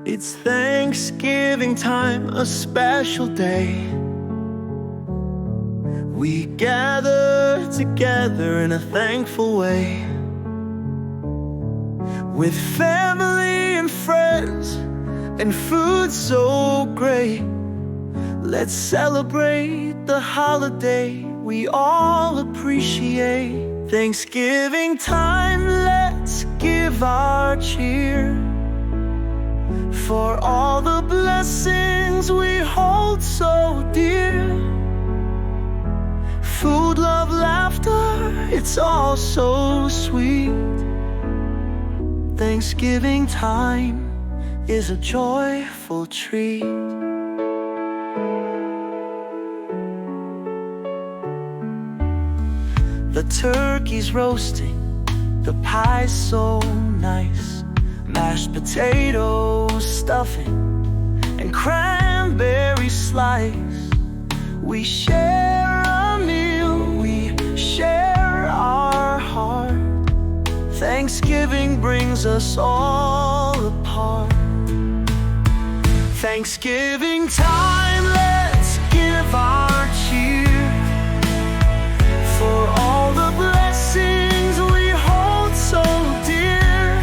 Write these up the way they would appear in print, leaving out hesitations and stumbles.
It's Thanksgiving time, a special day. We gather together in a thankful way, with family and friends and food so great. Let's celebrate the holiday we all appreciate. Thanksgiving time, let's give our cheer for all the blessings we hold so dear. Food, love, laughter, it's all so sweet. Thanksgiving time is a joyful treat. The turkey's roasting, the pie's so nice, mashed potatoes, stuffing, and cranberry slice. We share a meal, we share our heart. Thanksgiving brings us all apart. Thanksgiving time, let's give our cheer for all the blessings we hold so dear.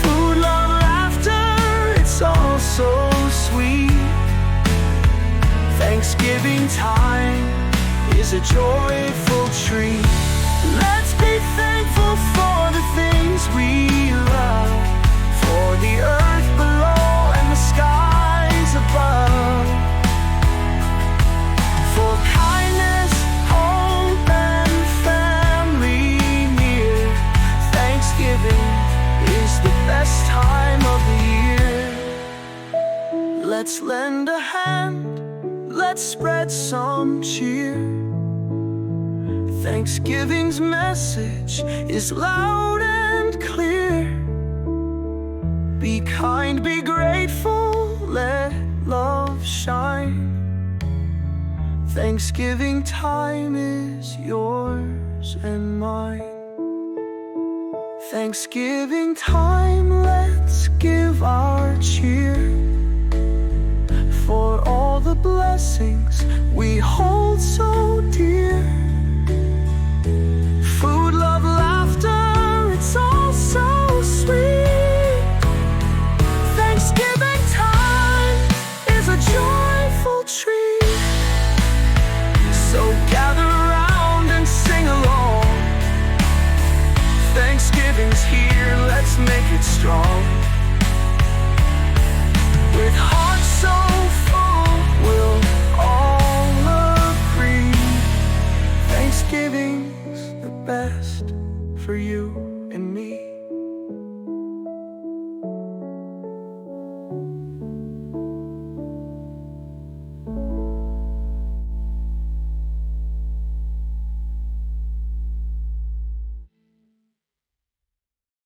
Food, love, laughter, it's all so sweet. Thanksgiving time is a joyful treat. Let's be thankful for the things we love, for the earth below and the skies above, for kindness, hope, and family near. Thanksgiving is the best time of the year. Let's lend a hand, let's spread some cheer. Thanksgiving's message is loud and clear. Be kind, be grateful, let love shine. Thanksgiving time is yours and mine. Thanksgiving time, let's give our cheer for all the blessings we hold so dear. Food, love, laughter, it's all so sweet. Thanksgiving time is a joyful treat. So gather around and sing along. Thanksgiving's here, let's make it strong. With hearts so full, we'll all agree Thanksgiving's the best for you.